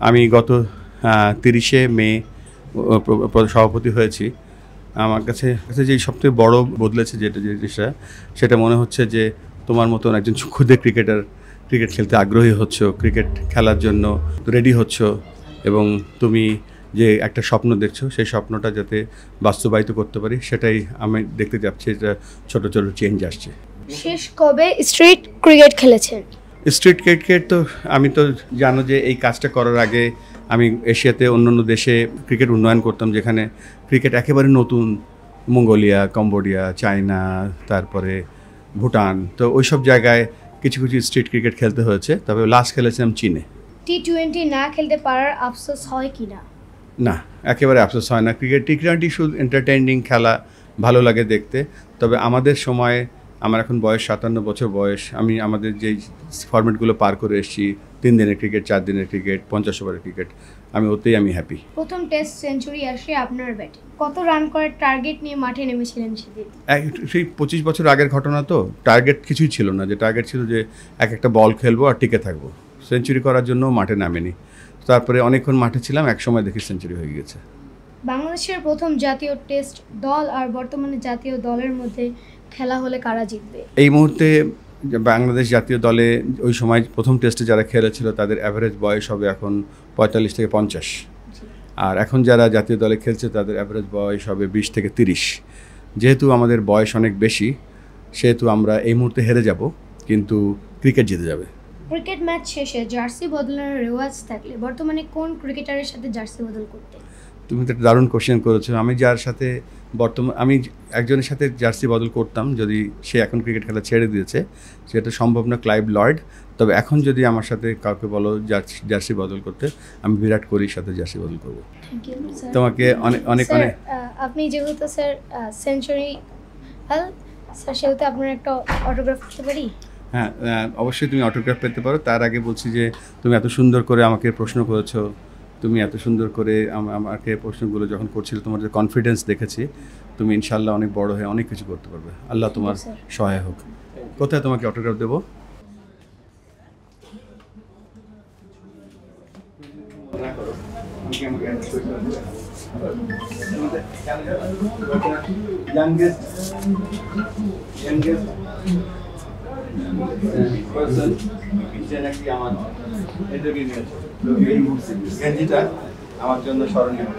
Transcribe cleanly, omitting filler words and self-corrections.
আমি গত 30শে মে সভাপতি হয়েছি। আমার কাছে যে সবথেকে বড় বদলেছে যেটা জিনিসটা, সেটা মনে হচ্ছে যে তোমার মতন একজন ক্ষুদে ক্রিকেটার ক্রিকেট খেলতে আগ্রহী হচ্ছ, ক্রিকেট খেলার জন্য রেডি হচ্ছ, এবং তুমি যে একটা স্বপ্ন দেখছো সেই স্বপ্নটা যাতে বাস্তবায়িত করতে পারি সেটাই আমি দেখতে যাচ্ছি। এটা ছোট ছোট চেঞ্জ আসছে। শেষ কবে স্ট্রিট ক্রিকেট খেলেছেন? স্ট্রিট ক্রিকেট তো আমি তো জানো যে এই কাজটা করার আগে আমি এশিয়াতে অন্যান্য দেশে ক্রিকেট উন্নয়ন করতাম, যেখানে ক্রিকেট একেবারে নতুন, মঙ্গোলিয়া, কম্বোডিয়া, চায়না, তারপরে ভুটান, তো ওই সব জায়গায় কিছু কিছু স্ট্রিট ক্রিকেট খেলতে হয়েছে। তবে লাস্ট খেলেছিলাম চীনে। টি-20 না খেলতে পারার আফসোস হয় কিনা? না, একেবারে আফসোস হয় না। ক্রিকেট টি-20 শুধু এন্টারটেইনিং খেলা, ভালো লাগে দেখতে। তবে আমাদের সময়, আমার এখন বয়স 57 বছর বয়স, আমি আমাদের যেই ফরম্যাটগুলো পার করে এসেছি, 3 দিনের ক্রিকেট, 4 দিনের ক্রিকেট, 50 ওভারের ক্রিকেট, ওতেই আমি হ্যাপি। প্রথম টেস্ট সেঞ্চুরি আসে আপনার ব্যাটে। কত রান করার টার্গেট নিয়ে মাঠে নেমেছিলেন সেদিন? সেই 25 বছর আগের ঘটনা, তো টার্গেট কিছুই ছিল না। যে টার্গেট ছিল যে একটা বল খেলবো আর টিকে থাকবো। সেঞ্চুরি করার জন্য মাঠে নামেনি। তারপরে অনেকক্ষণ মাঠে ছিলাম, একসময় দেখি সেঞ্চুরি হয়ে গেছে। বাংলাদেশের প্রথম জাতীয় টেস্ট দল আর বর্তমানে জাতীয় দলের মধ্যে খেলা হলে কারা জিতবে? এই মুহূর্তে বাংলাদেশ জাতীয় দলে ওই সময় প্রথম টেস্টে যারা খেলেছিল তাদের অ্যাভারেজ বয়স হবে এখন 45 থেকে 50, আর এখন যারা জাতীয় দলে খেলছে তাদের অ্যাভারেজ বয়স হবে 20 থেকে 30। যেহেতু আমাদের বয়স অনেক বেশি, সেহেতু আমরা এই মুহূর্তে হেরে যাব, কিন্তু ক্রিকেট জিতে যাবে। ক্রিকেট ম্যাচ শেষে জার্সি বদলানোর রেওয়াজ থাকলে বর্তমানে কোন ক্রিকেটারের সাথে জার্সি বদল করতে? তুমি তো একটা দারুণ কোশ্চেন করেছো। আমি যার সাথে আমি একজনের সাথে জার্সি বদল করতাম, যদি সে এখন ক্রিকেট খেলা ছেড়ে দিয়েছে, সেটা সম্ভব না, ক্লাইভ লয়েড। তবে এখন যদি আমার সাথে কাউকে বলো জার্সি বদল করতে, আমি বিরাট কোহলির সাথে জার্সি বদল করবো। তোমাকে অনেক অনেক অনেক। আপনি যেহেতু স্যার সেঞ্চুরি স্যার, সেহেতু আপনার একটা অটোগ্রাফ করতে পারি? হ্যাঁ, অবশ্যই তুমি অটোগ্রাফ পেতে পারো। তার আগে বলছি যে তুমি এত সুন্দর করে আমাকে প্রশ্ন করেছো, তুমি এত সুন্দর করে আমাকে প্রশ্নগুলো যখন করছিলে, তোমার যে কনফিডেন্স দেখেছি, তুমি ইনশাল্লাহ অনেক বড় হয়ে অনেক কিছু করতে পারবে। আল্লাহ তোমার সহায় হোক। কোথায় তোমাকে অটোগ্রাফ দেবো? আমার জন্য স্মরণীয়।